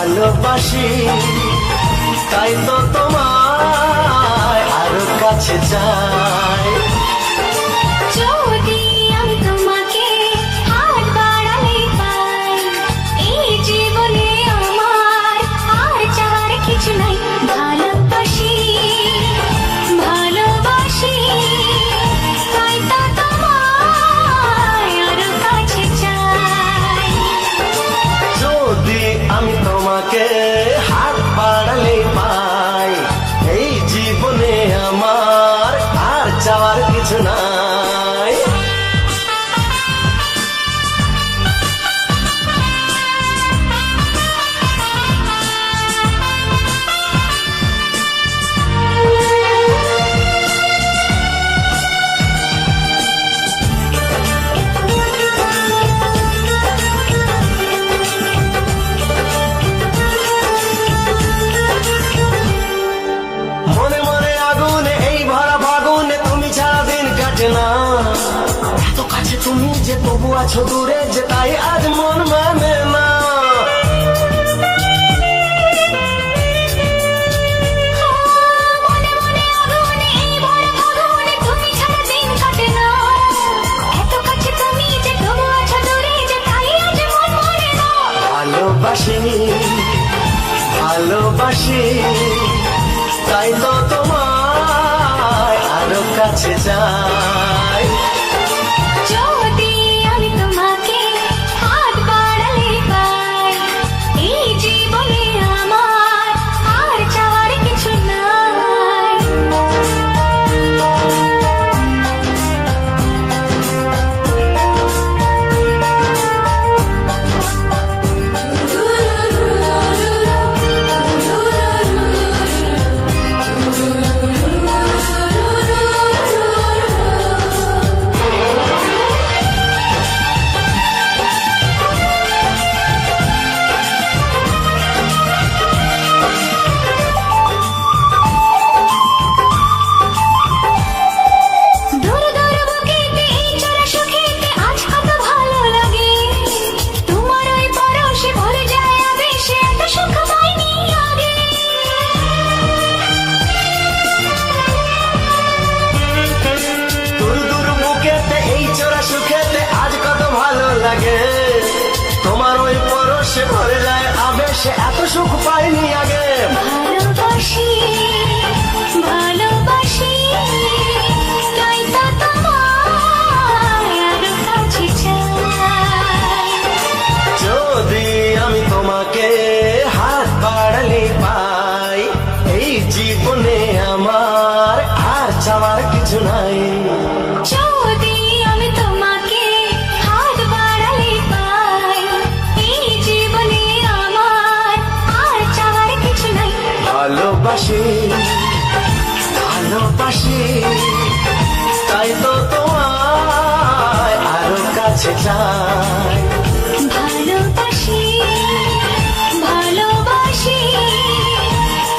ভালোবাসি, তাই তো তোমায় আরো কাছে চাই। যদি আমি তোমাকে হাত বাড়ালে পাই, এই জীবনে আমার আর চাওয়ার কিছু নাই। ভালোবাসি ভালোবাসি, তাই তো তোমায় আরো কাছে চাই। যদি আমি তোমাকে হাত বাড়ালে পাই, এই জীবনে আমার আর চাওয়ার কিছু নাই। মনে মনে আগুনে এই ভরা ফাগুনে তুমি ছাড়া দিন কাটে না। এত কাছে তুমি যে তবু আছো দূরে, যে তাই আজ মন মানে না। মনে মনে আগুনে এই ভরা ফাগুনে তুমি ছাড়া দিন কাটে না। এত কাছে তুমি যে তবু আছো দূরে, যে তাই আজ মন মানে না। ভালোবাসি ভালোবাসি, তাই তো তোমায় আরো কাছে চাই। যদি আমি তোমাকে হাত বাড়ালে পাই, এই জীবনে আমার আর চাওয়ার কিছু নাই। দূর দূর বুকেতে এই চলা সুখেতে আজ কত ভালো লাগে। তোমার ওই পরশে ভরে যায় আবেশে, এত সুখ পাইনি আগে। দূর দূর বুকেতে এই চোরা সুখেতে আজ কত ভালো লাগে। তোমার ওই পরশে ভরে যায় আবেশে, এত সুখ পাইনি আগে। ভালোবাসি ভালোবাসি, তাই তো তোমায় আরো কাছে চাই। যদি আমি তোমাকে হাত বাড়ালে পাই, এই জীবনে আমার আর চাওয়ার কিছু নাই। যদি আমি তোমাকে হাত বাড়ালে পাই, এই জীবনে আমার আর চাওয়ার কিছু নাই। ভালোবাসি ভালোবাসি, তাই তো তোমায় আরো কাছে চাই। ভালোবাসি ভালোবাসি,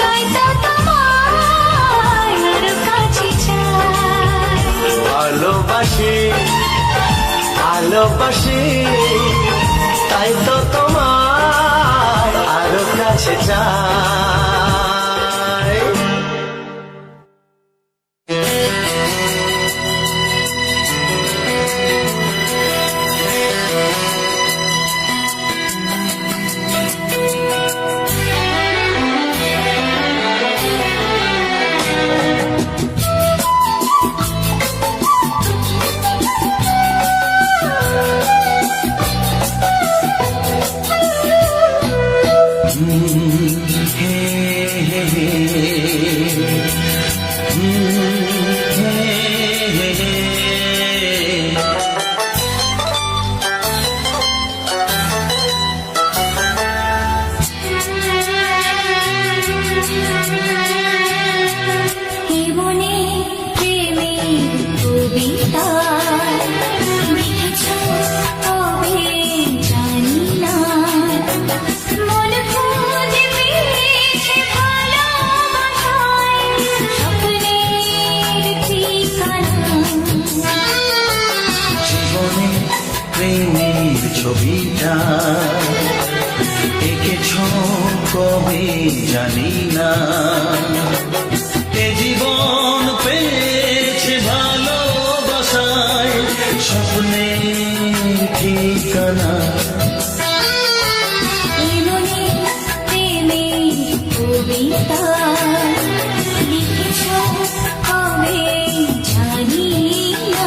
তাই তো তোমায় আরো কাছে চাই। ভালোবাসি ভালোবাসি, তাই তো তোমায় আরো কাছে চাই। প্রেমের ছবিটা এঁকে এঁকেছো কবে জানি না, এ জীবন পেয়েছে ভালোবাসায় স্বপ্নে ঠিকানা। এমনি প্রেমে কবিতা লিখেছ কবে জানি না।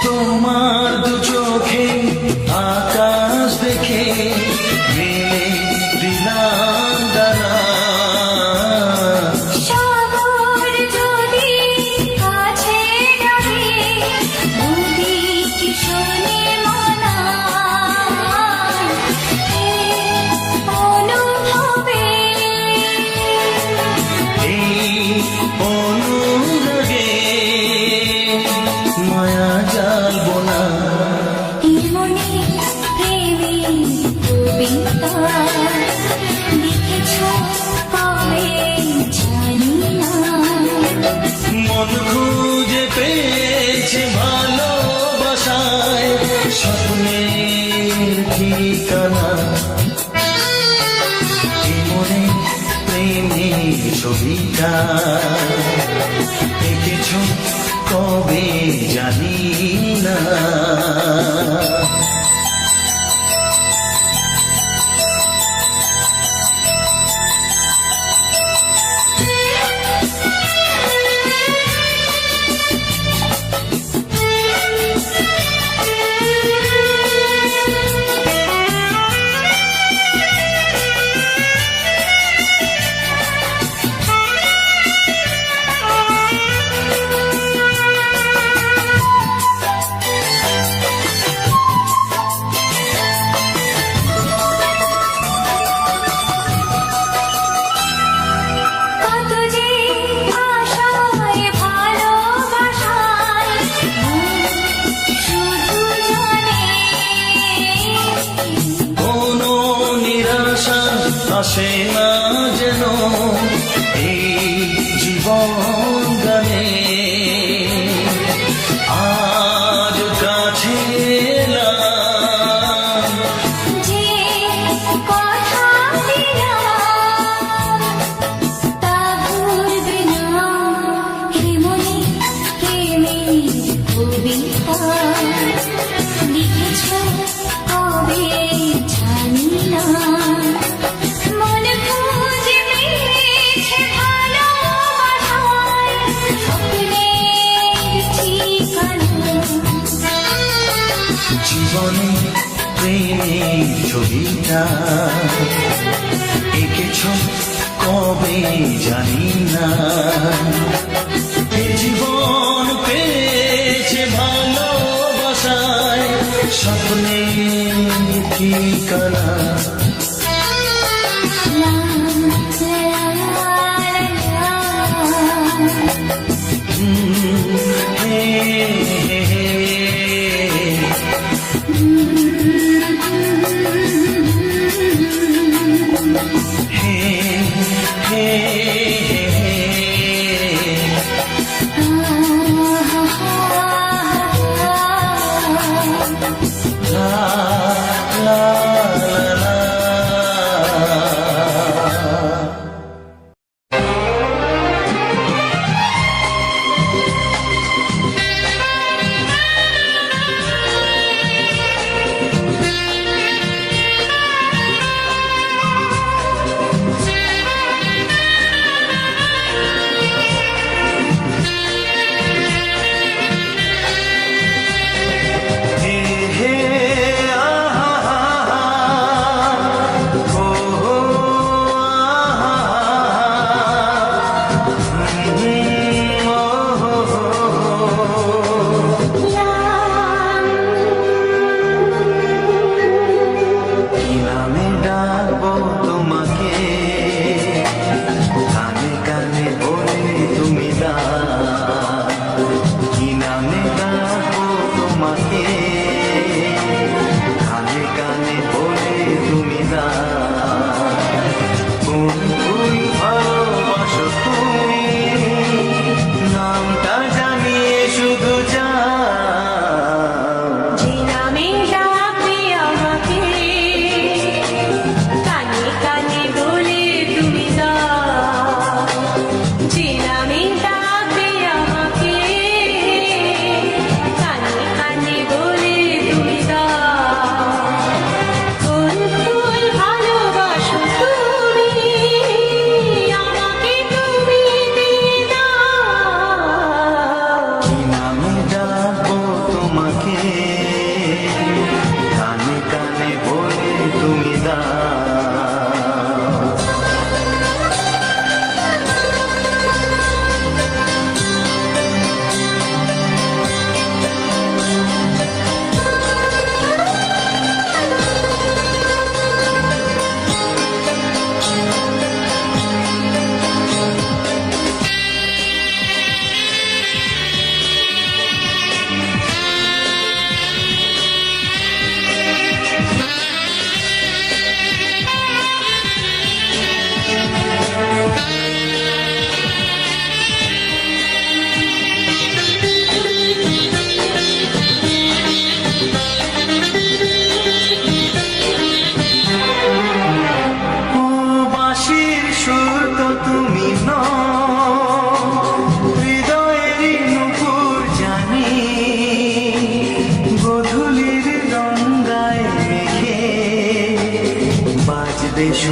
তোমার দু চোখে আকাশ দেখে মেলে দিলাম দানা। সাগর যদি কাছে ডাকে নদী কি শোনে মানা। এই অনুভবে এই অনুরাগে মায়া জালবো না। এমনি প্রেমে কবিতা লিখেছ কবে জানি না। মন খুঁজে পেয়েছে ভালোবাসায় স্বপ্নের ঠিকানা। এ মনে প্রেমের ছবিটা এঁকেছো কবে জানি না। কত যে আশায় ভালোবাসায় শুধু জানে। কোনো নিরাশা আসে না যেন এই জীবন গানে। আজ কাছে এলাম যে কথা দিলাম তা ভুলবে না। এমনি প্রেমের কবিতা লিখেছ কবে জানি না। মন খুঁজে পেয়েছে ভালোবাসায় স্বপ্নের ঠিকানা। জীবনে প্রেমের ছবিটা এঁকেছো কবে জানি না। এ জীবন পেয়েছে ভালোবাসায় স্বপ্নের ঠিকানা। লা লা লা হে হে হে। হে হে লা লা লা।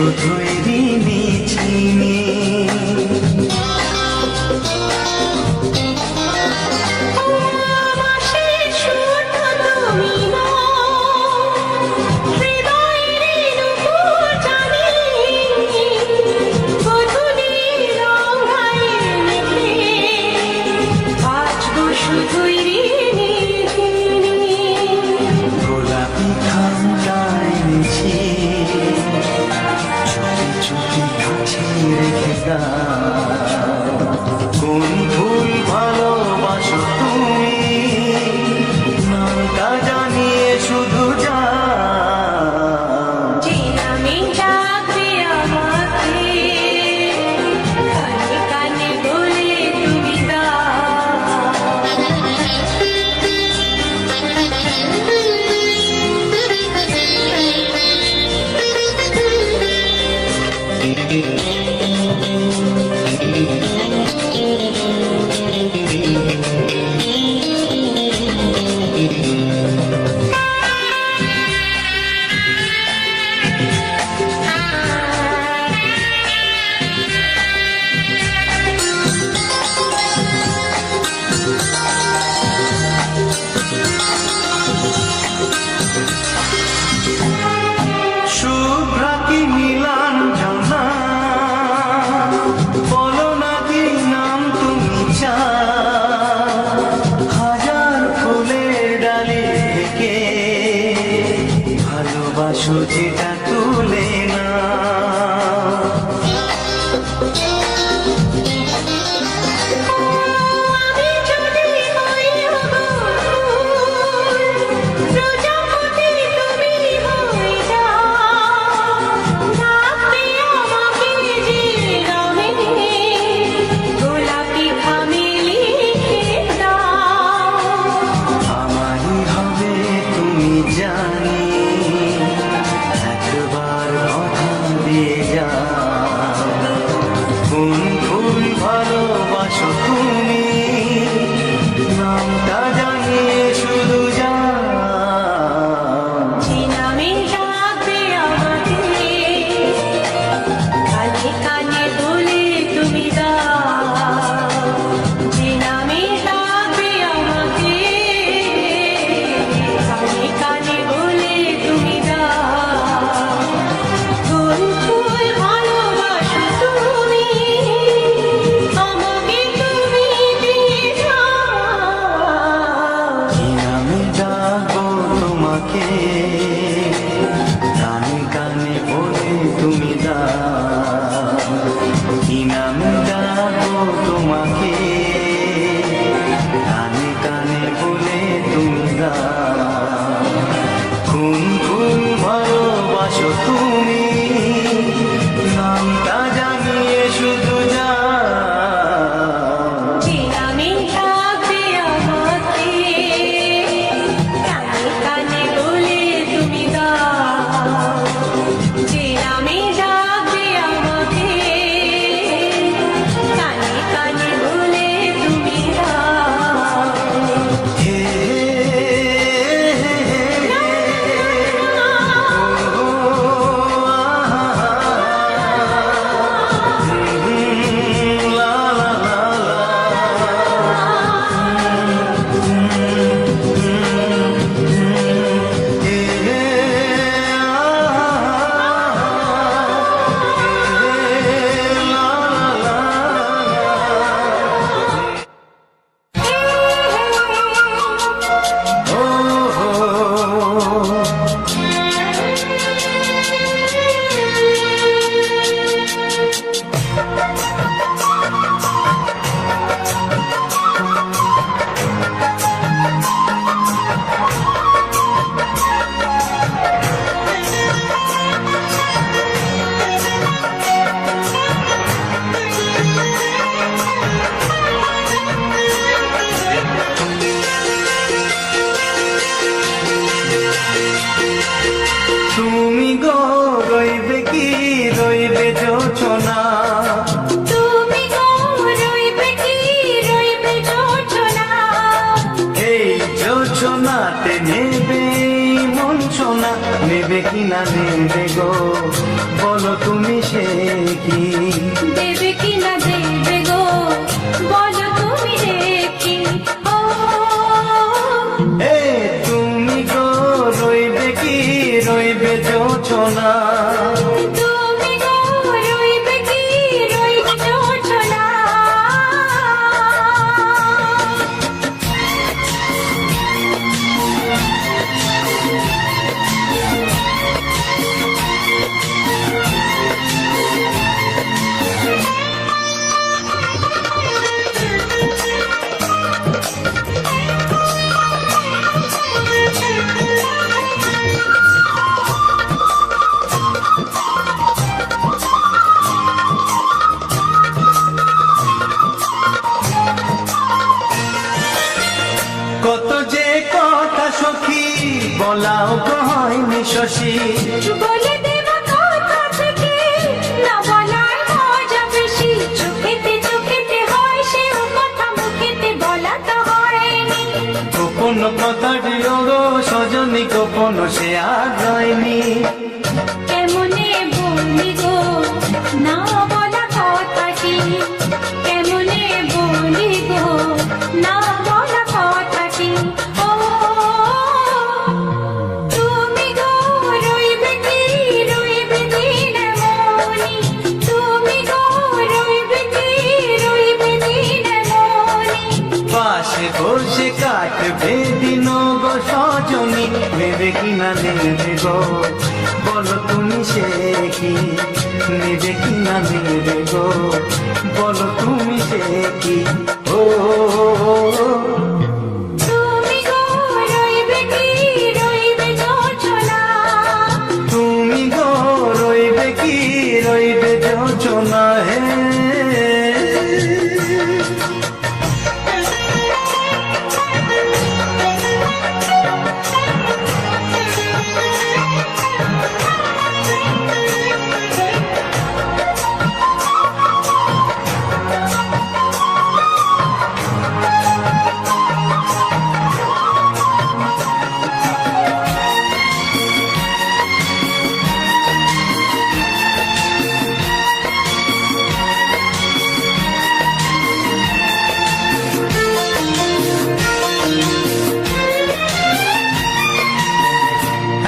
শুধুই ঋণী চিনি। মাসের সুর তুমি হৃদয়ের নুপুর জানি গধূলির রঙায় মেঘে বাজবো শুধুই ঋণী চিনি। গোলাপি খামটায় নিছি চুপি চুপি কাছে রেখে দাও। কোন ফুল ভালোবাসো তুমি নামটা জানিয়ে শুধু যাও। যে নামে ডাকবে আমাকে কানে কানে বলে তুমি শুভ্রা কি নীলাঞ্জনা বলো না কি নাম তুমি চাও। হাজার ফুলের ডালি থেকে ভালোবাসো যেটা তুলে না। আমি যদি হই প্রজাপতি তুমি হয়ে যাও ডাকবে আমাকে যে নামে গোলাপি খামে লিখে দাও। আমারই হবে তুমি জানি একবার কথা দিয়ে যাও। কোন ফুল ভালোবাসো তুমি নামটা জানিয়ে শুধু যাও। যে নামে ডাকবে আমাকে কানে কানে বলে তুমি দাও। যে নামে ডাকবে আমাকে কানে কানে বলে তুমি দাও। কোন ফুল ভালোবাসো তুমি আমাকে তুমি দিয়ে যাও। কি নামে ডাকবো তোমাকে কানে কানে বলে তুমি দাও। কি নামে ডাকবো তোমাকে কানে কানে বলে তুমি দাও। কোন ফুল ভালোবাসো তুমি নামটা জানিয়ে শুধু যাও। যে নামে ডাকবে আমাকে কানে কানে বলে তুমি দাও। যে নামে ডাকবে আমাকে কানে কানে বলে তুমি দাও। হে তুমি গো রইবে কি রইবে যোচনা। তুমি গো রইবে কি রইবে যোচনা। এই যোচনাতে নেবে মন সোনা নেবে কি না নেবে গো বলো তুমি সে কি দেবে কি না দেবে গো বলো তুমি দেখি ও এ তুমি গো রইবে কি রইবে যোচনা তুমি গো রইবে কি রইবে যোচনা কত যে কথা সখী বলাও তো হয়নি শশী বলে দেব কথা থেকে না বলার মজা বেশি চোখেতে হয় সে কথা মুখেতে বলা তো হয়নি গোপন কথাটি গো সজনী গোপন সে আর হয়নি কেমনে বলি গো না বলা কথাটি কেমনে বলি গো না বলা কথাটি ও তুমি গো রইবে কি রইবে দিনে মনি তুমি গো রইবে কি রইবে দিনে মনি পাশে বসে কাটবে দিন গো সজনী নেবে কি না নেবে গো বলো তুমি সে কি নেবে কি না নেবে গো বলো তুমি সে কি ও তুমি গো রইবে কি রইবে যোচনা তুমি গো রইবে কি রইবে যোচনা হে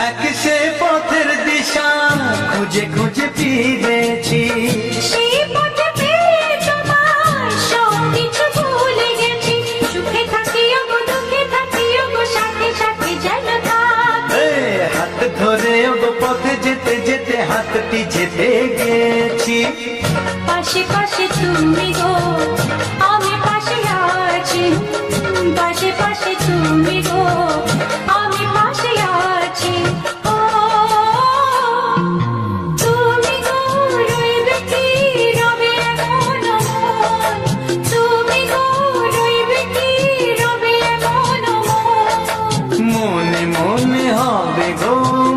এক সে পথের দিশা খুঁজে খুঁজে ফিরেছি সেই পথে পেয়ে তোমার সব কিছু ভুলে গেছি সুখে থাকিও গো দুঃখে থাকিও গো সাথে সাথে যেন থাক এ, হাত ধরে গো পথে যেতে যেতে হাতটি যেতে গেছি পাশে পাশে তুমি গো আমি পাশে আছি পাশে পাশে তুমি গো আমি পাশে আছি ও তুমি গো রইবে কি রবে এমন মন তুমি গো রইবে কি রবে এমন মন মনে মনে হবে গো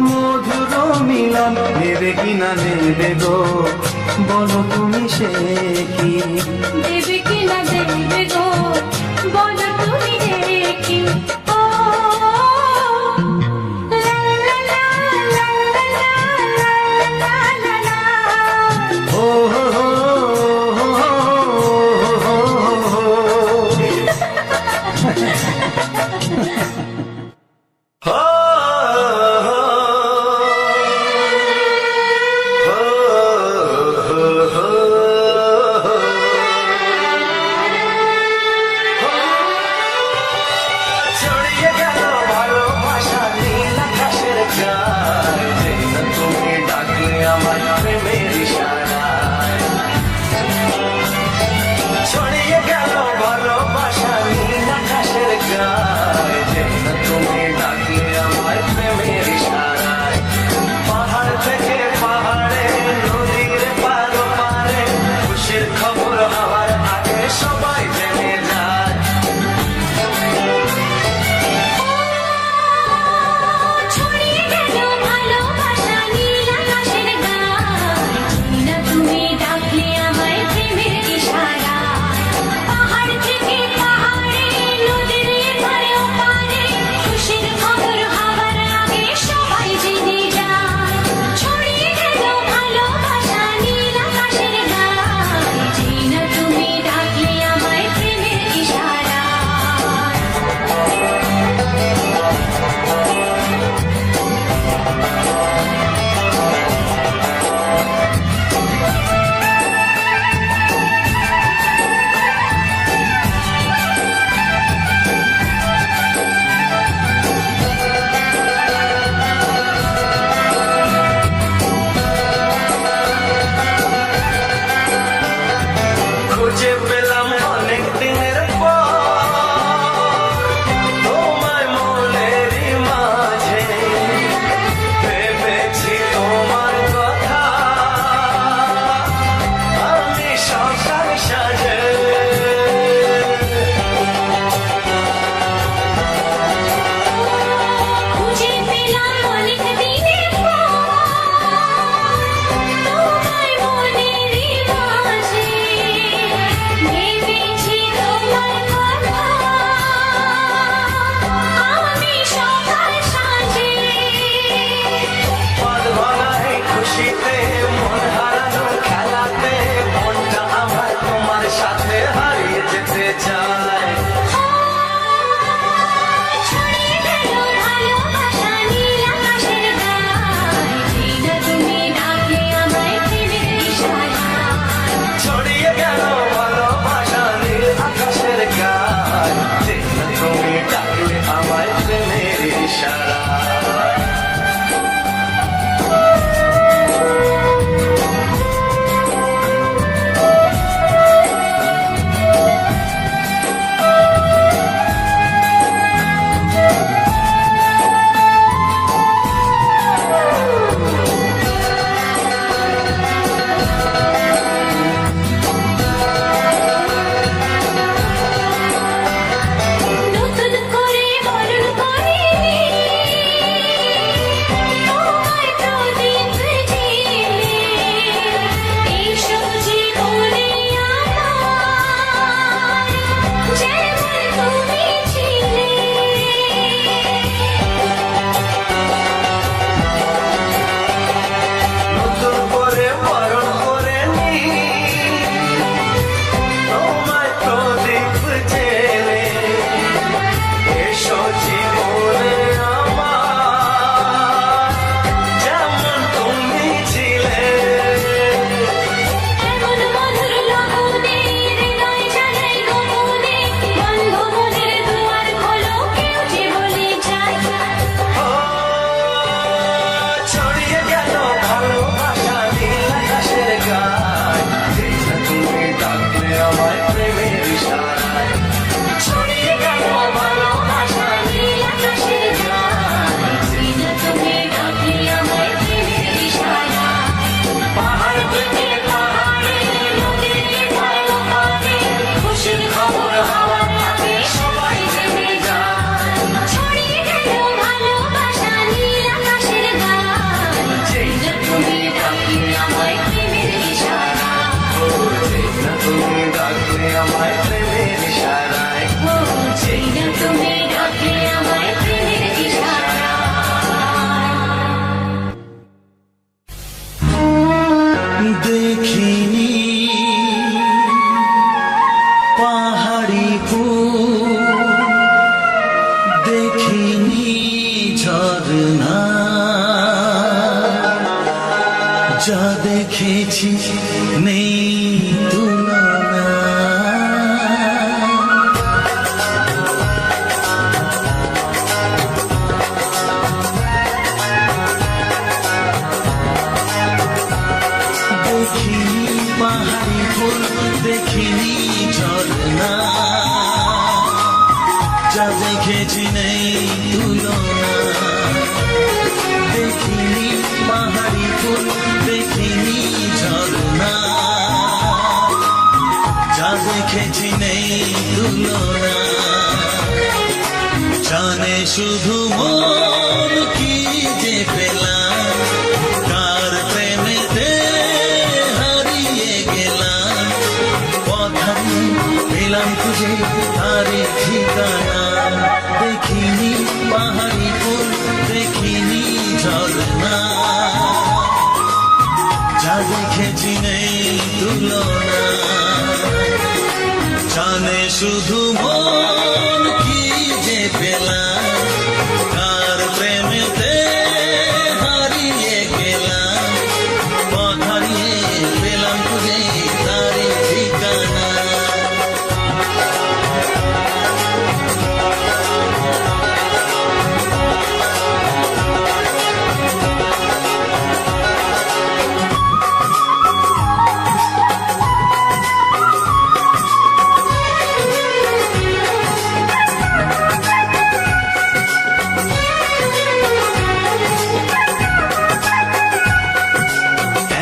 মধুর মিলন নেবে কি না নেবে গো বলো তুমি সে কি দেবে কি না দেবে গো বলো তুমি দেখি ও লা লা লা লা লা লা লা লা ও হো হো হো হো হো Oh ইশারা নতুন করে বরণ করিনি তোমায় প্রদীপ জেলে এসো জীবনে আমার যেমন তুমি ছিলে নতুন করে বরণ করে নি তোমায় প্রদীপ জেলে এসো জীবনে আমার যেমন তুমি ছিলে এমন মধুর লগনে হৃদয় জানাই গোপনে বন্ধ মনের দুয়ার খোলো কেউ যে বলে যায় ও ছড়িয়ে গেল ভালোবাসা নীল আকাশের গায় তুমি ডাকলে আমায় প্রেমের ইশারায় ছড়িয়ে গেল ভালোবাসা নীল আকাশের গায় তুমি ডাকলে আমায় প্রেমের ইশারা পাহাড় থেকে পাহাড়ে নদীর ভালো পানে খুশির খবর হাওয়ার পানে সবাই জেনে যায় ছড়িয়ে গেল ভালোবাসা নীল আকাশের গায় যেই না তুমি ডাকলে আমায় প্রেমের ইশারা তুমি ডাকলে আমায় প্রেমের ইশারায় যেই না তুমি ডাকলে আমায় প্রেমের ইশারা দেখিনি পাহাড়ি ফুল দেখিনি ঝরনা যা দেখেছি নেই তুলনা দেখিনি পাহাড়ি ফুল দেখিনি ঝরনা যা দেখেছি নেই তুলনা দেখিনি পাহাড়ি ফুল দেখিনি ঝরনা যা দেখেছি নেই তুলনা জানে শুধু মন কি যে পেলাম কার প্রেমেতে হারিয়ে গেলাম পথারি পেলাম খুঁজে তারে ঠিকানা দেখিনি পাহাড়ি ফুল দেখিনি ঝরনা যা দেখেছি নেই তুলনা জানে শুধু মন কি যে পেলাম কার প্রেমেতে হারিয়ে গেলাম পথ হারিয়ে পেলাম খুঁজে তারে ঠিকানা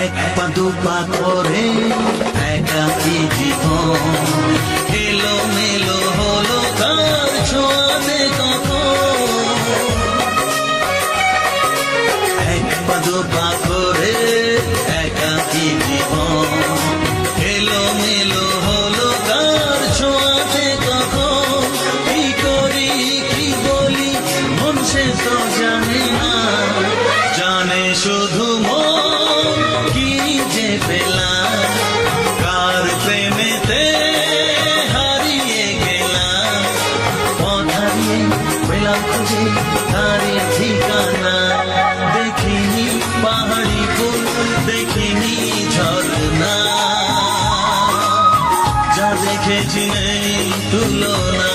এক পা দুপা করে একাকী জীবন এলো মেলো হলো কার ছোঁয়াতে কখন এক পা দুপা করে একাকী জীবন এলো মেলো হলো কার ছোঁয়াতে কখন কি করি কি বলি মন সে তো জানে না জানে শুধু মন কি যে পেলাম কার প্রেমেতে হারিয়ে গেলাম পথ হারিয়ে পেলাম খুঁজে তারে ঠিকানা দেখিনি পাহাড়ি ফুল দেখিনি ঝরনা যা দেখেছি নেই তুলনা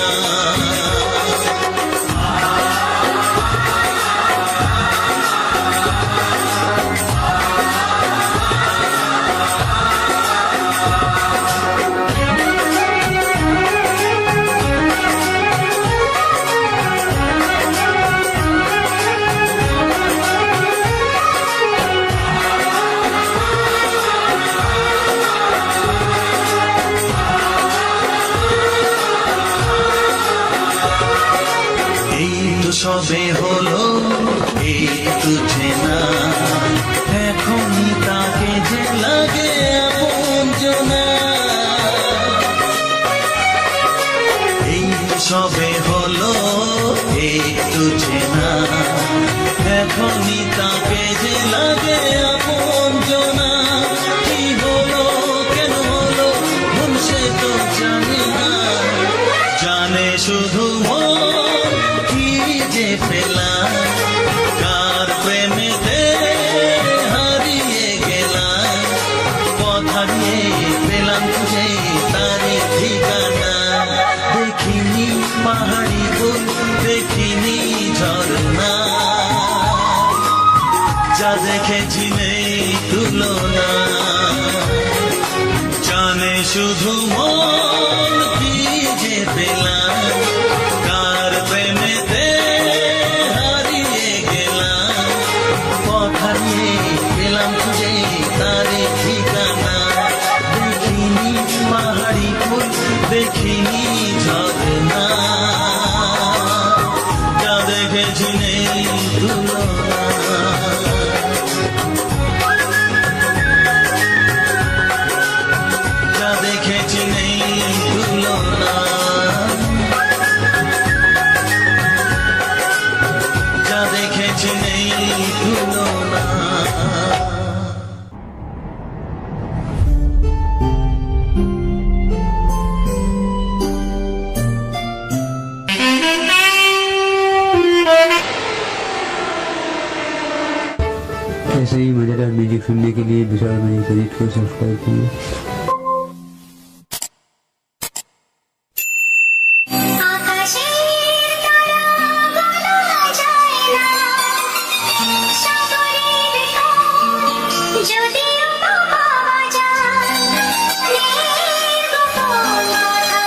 সবে হলো একটু চেনা, এখনই তাকে যে লাগে আপনজনা। এই সবে হলো একটু চেনা, এখনই তাকে যে লাগে আপনজনা। কি হলো কেন হলো মন সে তো জানে না, জানে শুধু মন কি যে পেলাম, কার প্রেমেতে হারিয়ে গেলাম। পথ হারিয়ে পেলাম খুঁজে তারি ঠিকানা, দেখিনি পাহাড়ি ফুল দেখিনি ঝর্ণা, যা দেখেছি নেই তুলনা। জানে শুধু মন কি যে পেলাম, কার প্রেমেতে হারিয়ে গেলাম। পথ হারিয়ে পেলাম খুঁজে তারি ঠিকানা, দেখিনি পাহাড়ি ফুল দেখিনি ঝর্ণা, যা দেখেছি নেই তুলনা। যা দেখেছি নেই তুলনা, যা দেখেছি নেই তুলনা। ऐसे ही मजेदार म्यूजिक सुनने के लिए विशाल म्यूजिक सजीट को सब्सक्राइब कीजिए। আকাশের তারা বলা যায় না, সাগরের ঢেউ যদিও পাওয়া যায়, নীর গোপন কথা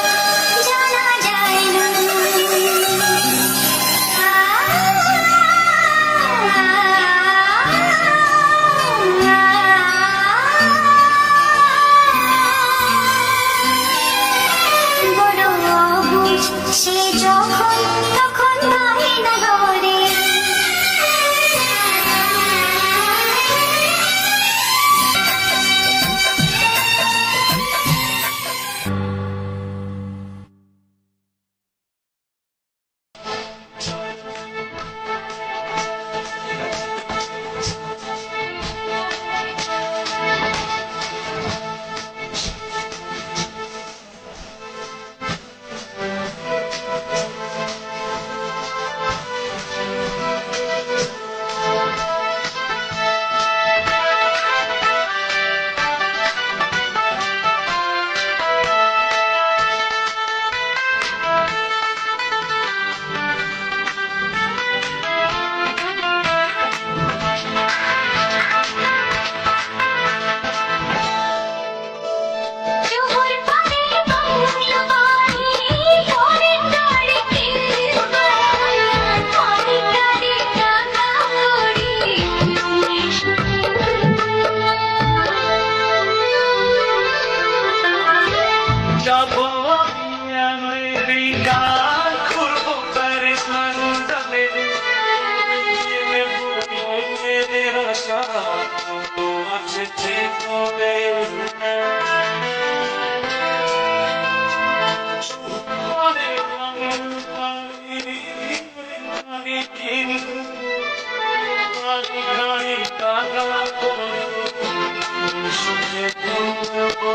জানা যায় না। বড় অবুঝ সে যখন তখন ভাবে না ঘরে, শহর পারে বাংলা বাড়ি, ঘরে ঘরে আমি কারে টাকা করি, যাবো আমি আমেরিকা, ঘুরবো প্যারিস লন্ডনে, বুকের আশা আছে ঠিক হবে। অনেক রঙের বাড়ি কিনবো, গাড়ি টাকা করে সুখে ঘুরবো।